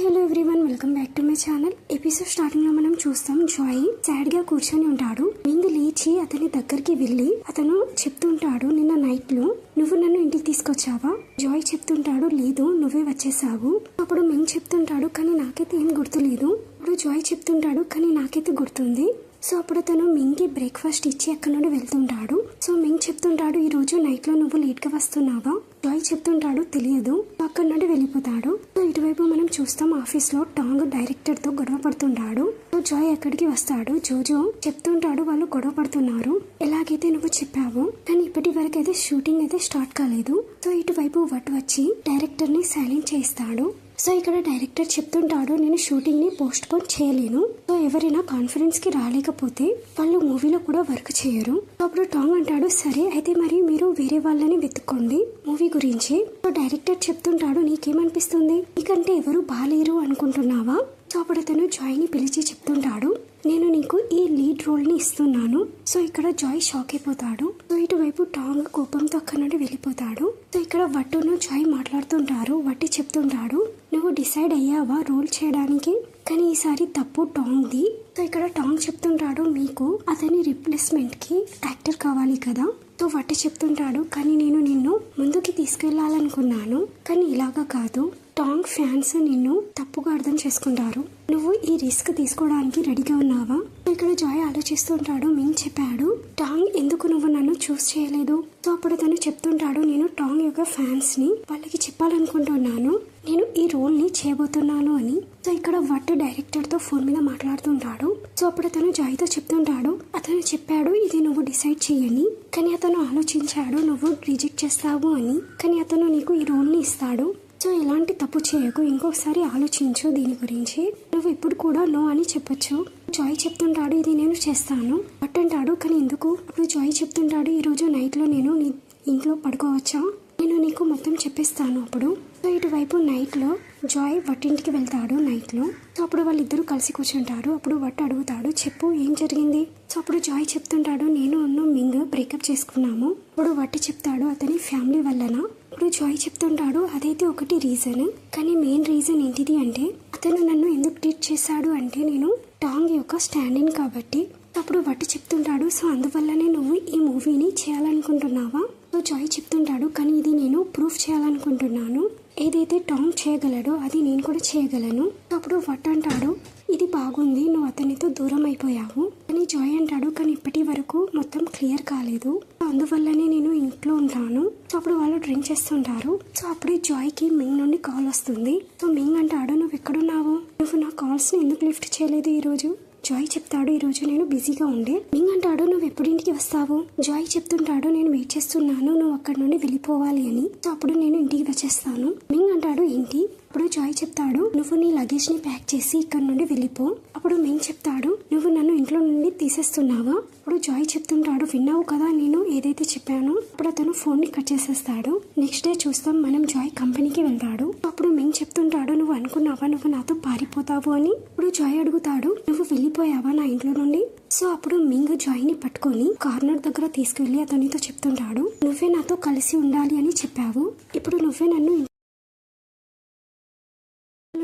Hello everyone, welcome back to my channel. Episode starting లో మనం చూస్తాం జాయ్ సాడ్ గా కూర్చొని ఉంటాడు. మింగ్ లేచి అతని దగ్గరికి వెళ్లి అతను చెప్తుంటాడు, నిన్న నైట్ లో నువ్వు నన్ను ఇంటికి తీసుకొచ్చావా? జాయ్ చెప్తుంటాడు, లేదు నువ్వే వచ్చేసావు. అప్పుడు మింగ్ చెప్తుంటాడు, కానీ నాకైతే ఏం గుర్తులేదు. అప్పుడు జాయ్ చెప్తుంటాడు, కానీ నాకైతే గుర్తుంది. సో అప్పుడు అతను మింగ్ కి బ్రేక్ఫాస్ట్ ఇచ్చి అక్కడ నుండి వెళ్తుంటాడు. సో మింగ్ చెప్తుంటాడు, ఈ రోజు నైట్ లో నువ్వు లేట్ గా వస్తున్నావా? జాయ్ చెప్తుంటాడు, తెలియదు. అక్కడ నుండి వెళ్ళిపోతాడు. సో ఇటువైపు మనం చూస్తాం, ఆఫీస్ లో టాంగ్ డైరెక్టర్ తో గొడవ పడుతుంటాడు. సో జాయ్ అక్కడికి వస్తాడు. జోజో చెప్తుంటాడు, వాళ్ళు గొడవ పడుతున్నారు, ఎలాగైతే నువ్వు చెప్పావు, కానీ ఇప్పటి వరకు అయితే షూటింగ్ అయితే స్టార్ట్ కాలేదు. సో ఇటువైపు వట్ వచ్చి డైరెక్టర్ ని సైలెంట్ చేస్తాడు. సో ఇక్కడ డైరెక్టర్ చెప్తుంటాడు, నేను షూటింగ్ ని పోస్ట్ పోన్ చేయలేను. సో ఎవరైనా కాన్ఫరెన్స్ కి రాలేకపోతే వాళ్ళు మూవీలో కూడా వర్క్ చేయరు. అప్పుడు టాంగ్ అంటాడు, సరే అయితే మరి మీరు వేరే వాళ్ళని వెతుక్కోండి మూవీ గురించి. సో డైరెక్టర్ చెప్తుంటాడు, నీకేమనిపిస్తుంది, నీకంటే ఎవరు బాలేరు అనుకుంటున్నావా? సో అప్పుడు అతను జాయ్ ని పిలిచి చెప్తుంటాడు, నేను నీకు ఈ లీడ్ రోల్ ని ఇస్తున్నాను. సో ఇక్కడ జాయ్ షాక్ అయిపోతాడు. సో ఇటువైపు టాంగ్ కోపంతో అక్కడ నుండి వెళ్ళిపోతాడు. సో ఇక్కడ వట్టును జాయ్ మాట్లాడుతుంటారు. వట్టి చెప్తుంటాడు, నువ్వు డిసైడ్ అయ్యావా రోల్ చేయడానికి? కానీ ఈసారి తప్పు టాంగ్ది. సో ఇక్కడ టాంగ్ చెప్తుంటాడు, మీకు అతని రిప్లేస్మెంట్ కి యాక్టర్ కావాలి కదా. సో వట్టి చెప్తుంటాడు, కానీ నేను నిన్ను ముందుకి తీసుకెళ్లాలనుకున్నాను, కానీ ఇలాగా కాదు. టాంగ్ ఫ్యాన్స్ నిన్ను తప్పుగా అర్థం చేసుకుంటారు. నువ్వు ఈ రిస్క్ తీసుకోవడానికి రెడీగా ఉన్నావా? ఇక్కడ జాయ్ ఆలోచిస్తుంటాడు, మింగ్ చెప్పాడు టాంగ్ ఎందుకు నువ్వు నన్ను చూస్ చేయలేదు. సో అప్పుడు తను చెప్తుంటాడు, నేను టాంగ్ యొక్క ఫ్యాన్స్ ని వాళ్ళకి చెప్పాలనుకుంటున్నాను, నేను ఈ రోల్ ని చేయబోతున్నాను అని. సో ఇక్కడ వట్ డైరెక్టర్ తో ఫోన్ మీద మాట్లాడుతుంటాడు. సో అప్పుడు అతను జాయ్ తో చెప్తుంటాడు, అతను చెప్పాడు ఇది నువ్వు డిసైడ్ చెయ్యని, కానీ అతను ఆలోచించాడు నువ్వు రిజెక్ట్ చేస్తావు అని, కానీ అతను నీకు ఈ రోల్ ని ఇస్తాడు. సో ఎలాంటి తప్పు చేయకు, ఇంకొకసారి ఆలోచించు దీని గురించి, నువ్వు ఇప్పుడు కూడా నో అని చెప్పొచ్చు. జాయ్ చెప్తుంటాడు, ఇది నేను చేస్తాను. బట్ అంటాడు, కానీ ఎందుకు? అప్పుడు జాయ్ చెప్తుంటాడు, ఈ రోజు నైట్ లో నేను నీ ఇంట్లో పడుకోవచ్చా? నేను నీకు మొత్తం చెప్పిస్తాను అప్పుడు. సో ఇటువైపు నైట్ లో జాయ్ వట్టింటికి వెళ్తాడు నైట్ లో. సో అప్పుడు వాళ్ళిద్దరూ కలిసి కూర్చుంటారు. అప్పుడు వట్ అడుగుతాడు, చెప్పు ఏం జరిగింది? సో అప్పుడు జాయ్ చెప్తుంటాడు, నేను మింగ్ బ్రేకప్ చేసుకున్నాము. అప్పుడు వట్టి చెప్తాడు, అతని ఫ్యామిలీ వల్లనా? ఇప్పుడు జాయ్ చెప్తుంటాడు, అదైతే ఒకటి రీజన్, కానీ మెయిన్ రీజన్ ఏంటిది అంటే అతను నన్ను ఎందుకు ట్రీట్ చేశాడు అంటే నేను టాంగ్ యొక్క స్టాండింగ్ కాబట్టి. అప్పుడు వట్టి చెప్తుంటాడు, సో అందువల్లనే నువ్వు ఈ మూవీని చేయాలనుకుంటున్నావా? సో జాయ్ చెప్తుంటాడు, కానీ ఇది నేను ప్రూఫ్ చేయాలనుకుంటున్నాను, ఏదైతే టాంగ్ చేయగలడో అది నేను కూడా చేయగలను. అప్పుడు వట్ అంటాడు, ఇది బాగుంది, నువ్వు అతనితో దూరం అయిపోయావు. కానీ జాయ్ అంటాడు, కానీ ఇప్పటి వరకు మొత్తం క్లియర్ కాలేదు, అందువల్లనే నేను ఇంట్లో ఉంటాను. సో అప్పుడు వాళ్ళు డ్రింక్ చేస్తుంటారు. సో అప్పుడే జాయ్ కి మింగ్ నుండి కాల్ వస్తుంది. సో మింగ్ అంటాడు, నువ్వు ఎక్కడున్నావు, నువ్వు నా కాల్స్ ని ఎందుకు లిఫ్ట్ చేయలేదు ఈ రోజు? జాయ్ చెప్తాడు, ఈ రోజు నేను బిజీగా ఉండే. మింగ్ అంటాడు, నువ్వు ఎప్పుడు ఇంటికి వస్తావు? జాయ్ చెప్తుంటాడు, నేను వెయిట్ చేస్తున్నాను నువ్వు అక్కడ నుండి వెళ్ళిపోవాలి అని. సో అప్పుడు నేను ఇంటికి వచ్చేస్తాను. మింగ్ అంటాడు, ఏంటి? అప్పుడు జాయ్ చెప్తాడు, నువ్వు నీ లగేజ్ ని ప్యాక్ చేసి ఇక్కడ నుండి వెళ్ళిపో. అప్పుడు మింగ్ చెప్తాడు, నువ్వు నన్ను ఇంట్లో నుండి తీసేస్తున్నావా? అప్పుడు జాయ్ చెప్తుంటాడు, విన్నావు కదా నేను ఏదైతే చెప్పానో. అప్పుడు అతను ఫోన్ ని కట్ చేసేస్తాడు. నెక్స్ట్ డే చూస్తాం మనం జాయ్ కంపెనీకి వెళ్తాడు. అప్పుడు మింగ్ చెప్తుంటాడు, నువ్వు అనుకున్నావా నువ్వు నాతో పారిపోతావు అని? ఇప్పుడు జాయ్ అడుగుతాడు, నువ్వు వెళ్ళిపోయావా నా ఇంట్లో నుండి? సో అప్పుడు మింగ్ జాయ్ ని పట్టుకొని కార్నర్ దగ్గర తీసుకువెళ్లి అతనితో చెప్తుంటాడు, నువ్వే నాతో కలిసి ఉండాలి అని చెప్పావు, ఇప్పుడు నువ్వే నన్ను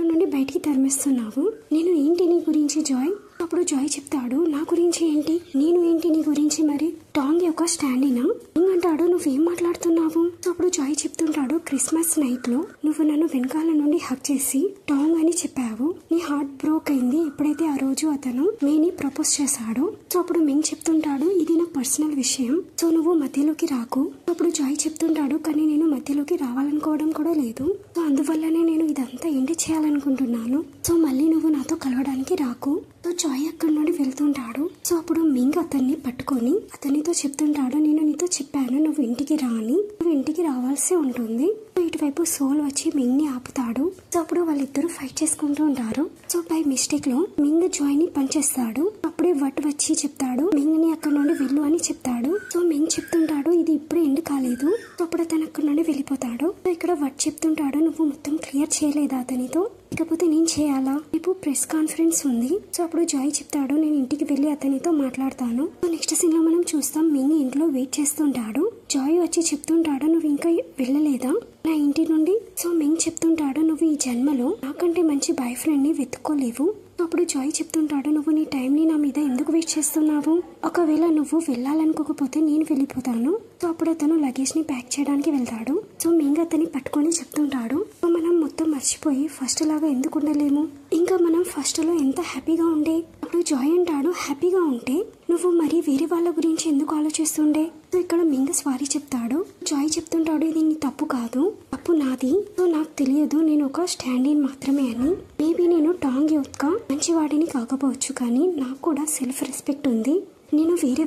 నుండి బయటికి తరిమేస్తున్నావు, నేను ఏంటి నీ గురించి జాయ్? అప్పుడు జాయ్ చెప్తాడు, నా గురించి ఏంటి, నేను ఏంటి నీ గురించి? మరి టాంగ్ యొక్క స్టాండినా? అంటాడు, నువ్వేం మాట్లాడుతున్నావు? అప్పుడు జాయ్ చెప్తుంటాడు, క్రిస్మస్ నైట్ లో నువ్వు నన్ను వెనకాల నుండి హక్ చేసి టాంగ్ అని చెప్పావు, నీ హార్ట్ బ్రోక్ అయింది ఎప్పుడైతే ఆ రోజు అతను మేని ప్రపోజ్ చేశాడు. సో అప్పుడు మింగ్ చెప్తుంటాడు, ఇది నా పర్సనల్ విషయం, సో నువ్వు మధ్యలోకి రాకు. అప్పుడు జాయ్ చెప్తుంటాడు, కానీ నేను మధ్యలోకి రావాలనుకోవడం కూడా లేదు, సో అందువల్లనే నేను ఇదంతా ఎండ్ చేయాలనుకుంటున్నాను, సో మళ్ళీ నువ్వు నాతో కలవడానికి రాకు. సో జాయ్ అక్కడి నుండి వెళ్తుంటాడు. సో అప్పుడు మింగ్ అతన్ని పట్టుకొని అతనితో చెప్తుంటాడు, నేను నీతో చెప్పాను నువ్వు ఇంటికి రా అని, నువ్వు ఇంటికి రావాల్సి ఉంటుంది. ఇటువైపు సోల్ వచ్చి మింగ్ ని ఆపుతాడు. సో అప్పుడు వాళ్ళిద్దరూ ఫైట్ చేసుకుంటూ ఉంటారు. సో బై మిస్టేక్ లో మింగ్ జాయ్ ని పంచేస్తాడు. అప్పుడే వట్ వచ్చి చెప్తాడు, మింగ్ ని అక్కడ నుండి వెళ్ళు అని చెప్తాడు. సో మింగ్ చెప్తుంటాడు, ఇది ఇప్పుడు ఎండ్ కాలేదు. సో అప్పుడు అతను అక్కడ నుండి వెళ్ళిపోతాడు. సో ఇక్కడ వట్ చెప్తుంటాడు, నువ్వు మొత్తం క్లియర్ చేయలేదా అతనితో? లేకపోతే నేను చేయాలా? రేపు ప్రెస్ కాన్ఫరెన్స్ ఉంది. సో అప్పుడు జాయ్ చెప్తాడు నేను ఇంటికి వెళ్ళి అతనితో మాట్లాడతాను. సో నెక్స్ట్ సీన్ లో మనం చూస్తాం మింగ్ ఇంట్లో వెయిట్ చేస్తుంటాడు. జాయ్ వచ్చి చెప్తుంటాడు నువ్వు ఇంకా వెళ్ళలేదా నా ఇంటి నుండి? సో మింగ్ చెప్తుంటాడు నువ్వు ఈ జన్మలో నాకంటే మంచి బాయ్ ఫ్రెండ్ ని వెతుక్కోలేవు. అప్పుడు జాయ్ చెప్తుంటాడు నువ్వు నీ టైంని నా మీద ఎందుకు వేస్ట్ చేస్తున్నావు? ఒకవేళ నువ్వు వెళ్ళాలనుకోకపోతే నేను వెళ్ళిపోతాను. సో అప్పుడు అతను లగేజ్ ని ప్యాక్ చేయడానికి వెళ్తాడు. సో మింగ్ అతన్ని పట్టుకొని చెప్తుంటాడు మనం మొత్తం మర్చిపోయి ఫస్ట్ లాగా ఎందుకు ఉండలేము? ఇంకా మనం ఫస్ట్ లో ఎంత హ్యాపీగా ఉండే. అప్పుడు జాయ్ అంటాడు హ్యాపీగా ఉంటే నువ్వు మరి వేరే వాళ్ళ గురించి ఎందుకు ఆలోచిస్తుండే? సో ఇక్కడ మింగ్ సారీ చెప్తాడు. జాయ్ చెప్తుంటాడు ఇది నీ తప్పు కాదు, తప్పు నాది. సో నాకు తెలియదు నేను ఒక స్టాండ్ ఇన్ మాత్రమే అని. మేబీ నేను టాంగ్ యొక్క మంచివాడిని కాకపోవచ్చు కానీ నాకు కూడా సెల్ఫ్ రెస్పెక్ట్ ఉంది. నేను వేరే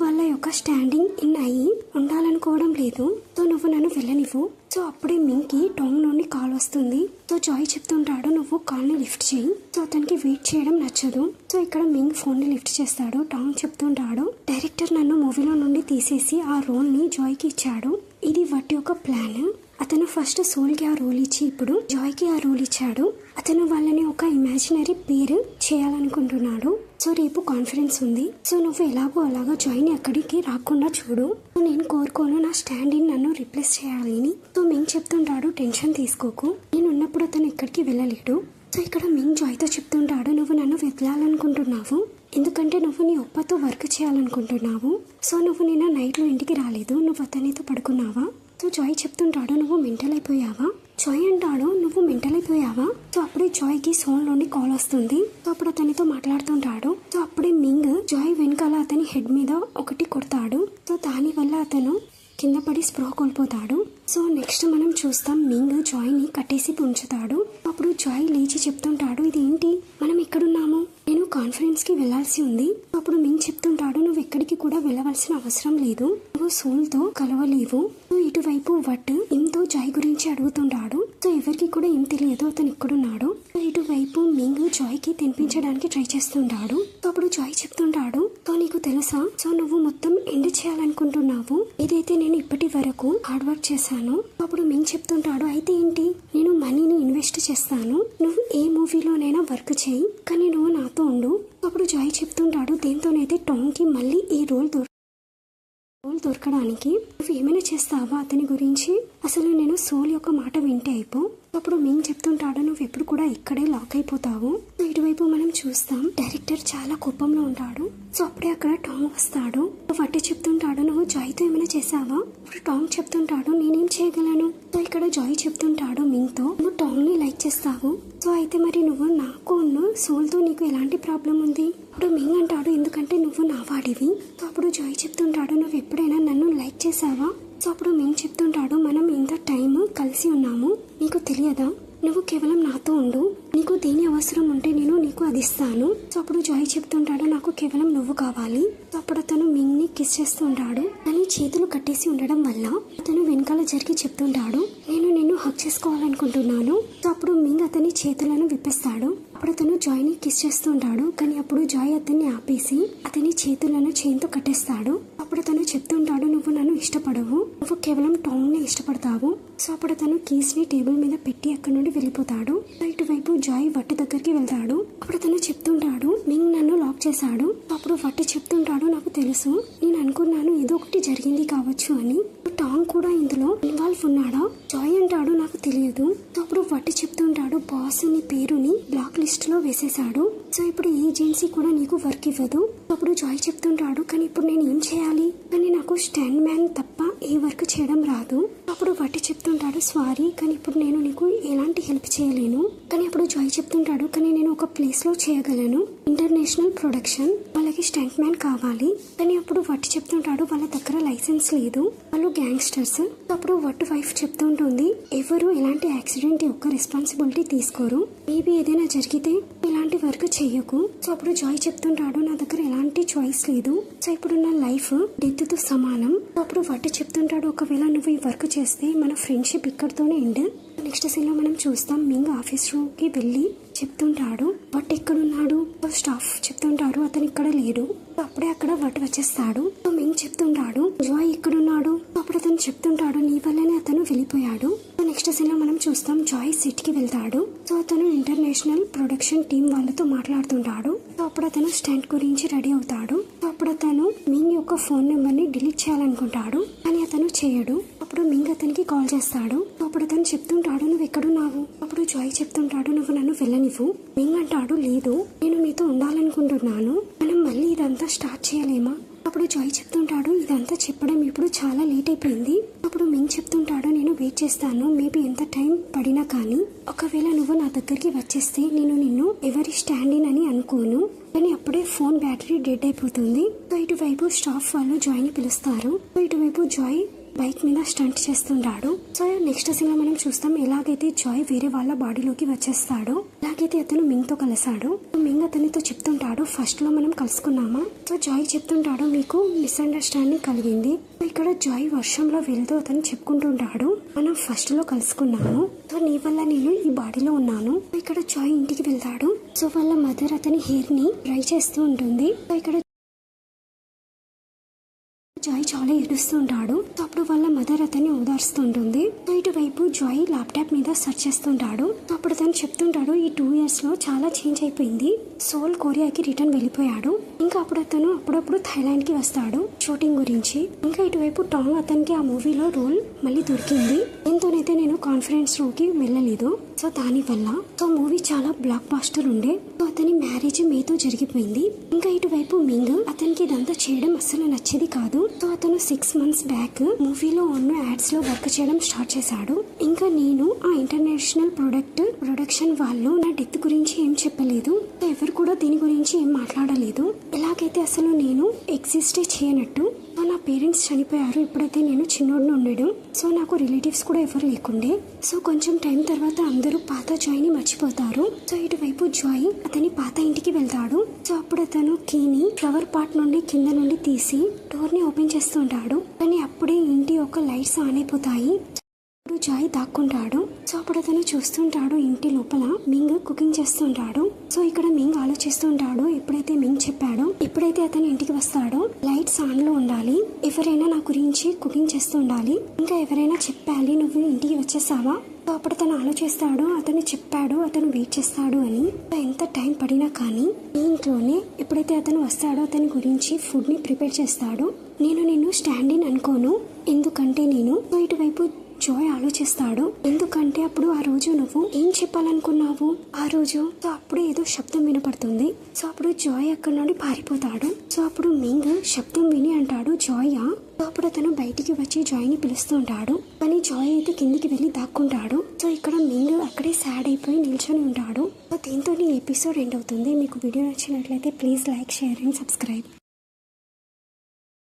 వాళ్ళ యొక్క స్టాండింగ్ ఇన్ అయ్యి ఉండాలనుకోవడం లేదు. సో నువ్వు నన్ను వెళ్ళనివ్వు. సో అప్పుడే మింగ్ కి టాంగ్ నుండి కాల్ వస్తుంది. సో జాయ్ చెప్తుంటాడు నువ్వు కాల్ ని లిఫ్ట్ చేయి. సో అతనికి వెయిట్ చేయడం నచ్చదు. సో ఇక్కడ మింగ్ ఫోన్ ని లిఫ్ట్ చేస్తాడు. టాంగ్ చెప్తుంటాడు డైరెక్టర్ నన్ను మూవీలో నుండి తీసేసి ఆ రోల్ ని జాయ్ కి ఇచ్చాడు. ఇది వాటి యొక్క ప్లాన్. అతను ఫస్ట్ సోల్ కి ఆ రోల్ ఇచ్చి ఇప్పుడు జాయ్ కి ఆ రోల్ ఇచ్చాడు. అతను వాళ్ళని ఒక ఇమాజినరీ పేరు చేయాలనుకుంటున్నాడు. సో రేపు కాన్ఫరెన్స్ ఉంది. సో నువ్వు ఎలాగో అలాగా జాయ్ ని అక్కడికి రాకుండా చూడు. నేను కోరుకోను నా స్టాండ్ ఇన్ నన్ను రిప్లేస్ చేయాలని. సో మింగ్ చెప్తుంటాడు టెన్షన్ తీసుకోకు, నేను ఉన్నప్పుడు అతను ఎక్కడికి వెళ్ళలేడు. సో ఇక్కడ మింగ్ జాయ్ తో చెప్తుంటాడు నువ్వు నన్ను వెళ్ళాలనుకుంటున్నావు ఎందుకంటే నువ్వు నీ ఒప్పతో వర్క్ చేయాలనుకుంటున్నావు. సో నువ్వు నిన్న నైట్ లో ఇంటికి రాలేదు, నువ్వు అతనితో పడుకున్నావా? సో జాయ్ చెప్తుంటాడు నువ్వు మెంటల్ అయిపోయావా? జాయ్ అంటాడు నువ్వు మెంటల్ అయిపోయావా? సో అప్పుడే జాయ్ కి సోల్ నుండి కాల్ వస్తుంది. సో అప్పుడు అతనితో మాట్లాడుతుంటాడు. సో అప్పుడే మింగ్ జాయ్ వెనకాల అతని హెడ్ మీద ఒకటి కొడతాడు. సో దాని వల్ల అతను కింద పడి స్పృహ కోల్పోతాడు. సో నెక్స్ట్ మనం చూస్తాం మింగ్ జాయ్ ని కట్టేసి ఉంచుతాడు. అప్పుడు జాయ్ లేచి చెప్తుంటాడు ఇదేంటి మనం ఎక్కడున్నాము? నేను కాన్ఫరెన్స్ కి వెళ్లాల్సి ఉంది. అప్పుడు మింగ్ చెప్తుంటాడు నువ్వు ఎక్కడికి కూడా వెళ్ళవలసిన అవసరం లేదు, నువ్వు సోల్ తో కలవలేవు. ఇటువైపు వట్ ఇంతో జాయ్ గురించి అడుగుతుంటాడు. సో ఎవరికి కూడా ఏం తెలియదు అతను ఎక్కడున్నాడు. ఇటువైపు మింగ్ జాయ్ కి తినిపించడానికి ట్రై చేస్తుంటాడు. అప్పుడు జాయ్ చెప్తుంటాడు సో నీకు తెలుసా, సో నువ్వు మొత్తం ఎండ్ చేయాలనుకుంటున్నావు ఏదైతే నేను ఇప్పటి వరకు హార్డ్ వర్క్ చేశాను. అప్పుడు మింగ్ చెప్తుంటాడు అయితే ఏంటి, నేను మనీని ఇన్వెస్ట్ చేస్తాను, నువ్వు ఏ మూవీలోనైనా వర్క్ చేయి కానీ నువ్వు నాతో ఉండు. అప్పుడు జాయ్ చెప్తుంటాడు దేంతోనైతే టాంగ్ కి మళ్ళీ ఈ రోల్ దొరకడానికి నువ్వు ఏమైనా చేస్తావా అతని గురించి? అసలు నేను సోల్ యొక్క మాట వింటే అయిపో. అప్పుడు మింగ్ చెప్తుంటాడు నువ్వు ఎప్పుడు కూడా ఇక్కడే లాక్ అయిపోతావు. ఇటువైపు మనం చూస్తాం డైరెక్టర్ చాలా కోపంలో ఉంటాడు. సో అప్పుడే అక్కడ టాంగ్ వస్తాడు. వట్టి చెప్తుంటాడు నువ్వు జాయ్ తో ఏమైనా చేసావా? ఇప్పుడు టాంగ్ చెప్తుంటాడు నేనేం చేయగలను. సో ఇక్కడ జాయ్ చెప్తుంటాడు మింగ్ తో నువ్వు టాంగ్ ని లైక్ చేస్తావు, సో అయితే మరి నువ్వు నాకు సోల్ తో నీకు ఎలాంటి ప్రాబ్లం ఉంది? అప్పుడు మింగ్ అంటాడు ఎందుకంటే నువ్వు నా వాడివి. సో అప్పుడు జాయ్ చెప్తుంటాడు నువ్వు ఎప్పుడైనా నన్ను లైక్ చేసావా? సో అప్పుడు మింగ్ చెప్తుంటాడు మనం ఇంత టైం కలిసి ఉన్నాము, నీకు తెలియదా? నువ్వు కేవలం నాతో ఉండు, నీకు దేని అవసరం ఉంటే నేను నీకు అది ఇస్తాను. సో అప్పుడు జాయ్ చెప్తుంటాడు నాకు కేవలం నువ్వు కావాలి. సో అప్పుడు అతను మింగ్ ని కిస్ చేస్తుంటాడు. కానీ చేతులు కట్టేసి ఉండడం వల్ల అతను వెనకాల జరిగి చెప్తుంటాడు నేను నిన్ను హక్ చేసుకోవాలనుకుంటున్నాను. సో అప్పుడు మింగ్ అతని చేతులను విప్పిస్తాడు. అప్పుడు అతను జాయ్ ని కిస్ చేస్తుంటాడు కానీ అప్పుడు జాయ్ అతన్ని ఆపేసి అతని చేతులను చైన్ తో కట్టేస్తాడు. అప్పుడు అతను చెప్తుంటాడు నువ్వు నన్ను ఇష్టపడవు, నువ్వు కేవలం టాంగ్ ని ఇష్టపడతావు. సో అప్పుడు అతను కీస్ ని టేబుల్ మీద పెట్టి అక్కడ నుండి వెళ్ళిపోతాడు. ఇటువైపు జాయ్ వట్టి దగ్గరికి వెళ్తాడు. అప్పుడు అతను చెప్తుంటాడు మింగ్ నన్ను లాక్ చేశాడు. అప్పుడు వట్టి చెప్తుంటాడు నాకు తెలుసు, నేను అనుకున్నాను ఏదో ఒకటి జరిగింది కావచ్చు అని. టాంగ్ కూడా ఇందులో ఇన్వాల్వ్ ఉన్నాడా? జాయ్ అంటాడు నాకు తెలియదు. అప్పుడు వట్టి చెప్తుంటాడు బాస్ నీ పేరుని బ్లాక్ లిస్ట్ లో వేసేశాడు, సో ఇప్పుడు ఏజెన్సీ కూడా నీకు వర్క్ ఇవ్వదు. అప్పుడు జాయ్ చెప్తుంటాడు కానీ ఇప్పుడు నేను ఏం చేయాలి, కానీ నాకు స్టాండ్ మ్యాన్ తప్ప ఏ వర్క్ చేయడం రాదు. అప్పుడు వట్టి చెప్తుంటాడు సారీ కానీ ఇప్పుడు నేను నీకు ఎలాంటి హెల్ప్ చేయలేను. కానీ అప్పుడు జాయ్ చెప్తుంటాడు కానీ నేను ఒక ప్లేస్ లో చేయగలను, ఇంటర్నేషనల్ ప్రొడక్షన్, వాళ్ళకి స్టంట్ మ్యాన్ కావాలి. కానీ అప్పుడు వట్టి చెప్తుంటాడు వాళ్ళ దగ్గర లైసెన్స్ లేదు, వాళ్ళు గ్యాంగ్స్టర్స్. అప్పుడు వట్టు వైఫ్ చెప్తుంటుంది ఎవరు ఎలాంటి యాక్సిడెంట్ యొక్క రెస్పాన్సిబిలిటీ తీసుకోరు, మేబీ ఏదైనా జరిగితే ఇలాంటి వర్క్ చెయ్యకు. సో అప్పుడు జాయ్ చెప్తుంటాడు నా దగ్గర ఎలాంటి చాయిస్ లేదు, సో ఇప్పుడు నా లైఫ్ డెత్ తో సమానం. అప్పుడు వట్టి చెప్తుంటాడు ఒకవేళ నువ్వు ఈ వర్క్ చేస్తే మన ఫ్రెండ్షిప్ ఇక్కడితోనే ఎండ్, నెక్స్ట్ సీన్ లో మనం చూస్తాం మింగ్ ఆఫీస్ రూమ్ కి వెళ్ళి చెప్తుంటాడు బట్ ఎక్కడున్నాడు. స్టాఫ్ చెప్తుంటారు అతను ఇక్కడ లేడు. అప్పుడే అక్కడ వట్ వచ్చేస్తాడు. మింగ్ చెప్తుంటాడు జాయ్ ఇక్కడున్నాడు. అప్పుడు అతను చెప్తుంటాడు నీ వల్లనే అతను వెళ్ళిపోయాడు. నెక్స్ట్ సీన్ లో మనం చూస్తాం జాయ్ సెట్ కి వెళ్తాడు. సో అతను ఇంటర్నేషనల్ ప్రొడక్షన్ టీం వాళ్ళతో మాట్లాడుతుంటాడు. సో అప్పుడు అతను స్టంట్ గురించి రెడీ అవుతాడు. అప్పుడు అతను మింగ్ యొక్క ఫోన్ నెంబర్ ని డిలీట్ చేయాలనుకుంటాడు కానీ అతను చేయడు. అప్పుడు మింగ్ అతనికి కాల్ చేస్తాడు. అప్పుడు అతను చెప్తుంటాడు నువ్వు ఎక్కడున్నావు. అప్పుడు జాయ్ చెప్తుంటాడు నువ్వు నన్ను వెళ్ళనివ్వు. మింగ్ అంటాడు లేదు నేను మీతో ఉండాలనుకుంటున్నాను, మనం మళ్ళీ ఇదంతా స్టార్ట్ చేయలేమా. అప్పుడు జాయ్ చెప్తుంటాడు ఇదంతా చెప్పడం ఇప్పుడు చాలా లేట్ అయిపోయింది. అప్పుడు మింగ్ చెప్తుంటాడు నేను వెయిట్ చేస్తాను, మేబీ ఎంత టైం పడినా కానీ ఒకవేళ నువ్వు నా దగ్గరికి వచ్చేస్తే నేను నిన్ను ఎవరి స్టాండ్ ఇన్ అని అనుకోను. కానీ అప్పుడే ఫోన్ బ్యాటరీ డెడ్ అయిపోతుంది. సో ఇటువైపు స్టాఫ్ వాళ్ళు జాయ్ ని పిలుస్తారు. సో ఇటువైపు జాయ్ బైక్ మీద స్టంట్ చేస్తుంటాడు. సో నెక్స్ట్ సీన్ లో మనం చూస్తాం ఎలాగైతే జాయ్ వేరే వాళ్ళ బాడీలోకి వచ్చేస్తాడో అలాగైతే అతను మింగ్ తో కలిసాడు. మింగ్ అతనితో చెప్తుంటాడు ఫస్ట్ లో మనం కలుసుకున్నామా. సో జాయ్ చెప్తుంటాడు మీకు మిస్అండర్స్టాండింగ్ కలిగింది. ఇక్కడ జాయ్ వర్షంలో వెళ్తూ అతను చెప్పుకుంటుంటాడు మనం ఫస్ట్ లో కలుసుకున్నాము, సో నీ వల్ల నేను ఈ బాడీలో ఉన్నాను. ఇక్కడ జాయ్ ఇంటికి వెళ్తాడు. సో వాళ్ళ మదర్ అతని హెయిర్ ని డ్రై చేస్తూ ఉంటుంది. సో ఇక్కడ జాయ్ చాలా ఏడుస్తుంటాడు. అప్పుడు వాళ్ళ మదర్ అతన్ని ఓదార్స్తుంటుంది. ఇటువైపు జాయ్ ల్యాప్టాప్ మీద సెర్చ్ చేస్తుంటాడు. అప్పుడు తను చెప్తుంటాడు ఈ 2 years లో చాలా చేంజ్ అయిపోయింది. సోల్ కొరియాకి రిటర్న్ వెళ్ళిపోయాడు. ఇంకా అప్పుడు అతను అప్పుడప్పుడు థైలాండ్ కి వస్తాడు షూటింగ్ గురించి. ఇంకా ఇటువైపు టాంగ్ అతనికి ఆ మూవీలో రోల్ మళ్ళీ దొరికింది. దీంతోనైతే నేను కాన్ఫరెన్స్ లోకి వెళ్ళలేదు. సో దాని వల్ల సో మూవీ చాలా బ్లాక్ బాస్టర్ ఉండే. సో అతని మ్యారేజ్ మేతో జరిగిపోయింది. ఇంకా ఇటువైపు మింగ్ అతనికి ఇదంతా చేయడం అస్సలు నచ్చేది కాదు. సో అతను 6 months బ్యాక్ మూవీలో ఉన్న యాడ్స్ లో వర్క్ చేయడం స్టార్ట్ చేశాడు. ఇంకా నేను ఆ ఇంటర్నేషనల్ ప్రొడక్షన్ వాళ్ళు నా డెత్ గురించి ఏం చెప్పలేదు. ఎవరు కూడా దీని గురించి ఏం మాట్లాడలేదు. ఎలాగైతే అసలు నేను ఎగ్జిస్టే చేయనట్టు. సో నా పేరెంట్స్ చనిపోయారు ఎప్పుడైతే నేను చిన్నోడిని ఉండడం. సో నాకు రిలేటివ్స్ కూడా ఎవరు లేకుండే. సో కొంచెం టైం తర్వాత అందరూ పాత జాయ్ ని మర్చిపోతారు. సో ఇటువైపు జాయ్ అతని పాత ఇంటికి వెళ్తాడు. సో అప్పుడు అతను కీని ఫ్లవర్ పాట్ నుండి కింద నుండి తీసి డోర్ ని ఓపెన్ చేస్తుంటాడు. కానీ అప్పుడే ఇంటి యొక్క లైట్స్ ఆన్ అయిపోతాయి. జాయ్ దాక్కుంటాడు. సో అప్పుడు అతను చూస్తుంటాడు ఇంటి లోపల మింగ్ కుకింగ్ చేస్తుంటాడు. సో ఇక్కడ మింగ్ ఆలోచిస్తుంటాడు ఎప్పుడైతే మింగ్ చెప్పాడో ఎప్పుడైతే అతను ఇంటికి వస్తాడో లైట్స్ ఆన్ లో ఉండాలి, ఎవరైనా నా గురించి కుకింగ్ చేస్తూ ఉండాలి, ఇంకా ఎవరైనా చెప్పాలి నువ్వు ఇంటికి వచ్చేసావా. సో అప్పుడు తను ఆలోచిస్తాడు అతను చెప్పాడు అతను వెయిట్ చేస్తాడు అని. ఎంత టైం పడినా కానీ ఈ ఇంట్లోనే ఎప్పుడైతే అతను వస్తాడో అతని గురించి ఫుడ్ ని ప్రిపేర్ చేస్తాడు. నేను నిన్ను స్టాండ్ ఇన్ అనుకోను ఎందుకంటే నేను. ఇటువైపు జాయ్ ఆలోచిస్తాడు ఎందుకంటే అప్పుడు ఆ రోజు నువ్వు ఏం చెప్పాలనుకున్నావు ఆ రోజు. సో అప్పుడు ఏదో శబ్దం వినపడుతుంది. సో అప్పుడు జాయ్ అక్కడ నుండి పారిపోతాడు. సో అప్పుడు మింగ్ శబ్దం విని అంటాడు జాయా. సో అప్పుడు అతను బయటికి వచ్చి జాయ్ ని పిలుస్తుంటాడు కానీ జాయ్ అయితే కిందికి వెళ్ళి దాక్కుంటాడు. సో ఇక్కడ మింగ్ అక్కడే సాడ్ అయిపోయి నిల్చొని ఉంటాడు. సో దీంతో ఈ ఎపిసోడ్ ఎండ్ అవుతుంది. మీకు వీడియో నచ్చినట్లయితే please like, share and subscribe.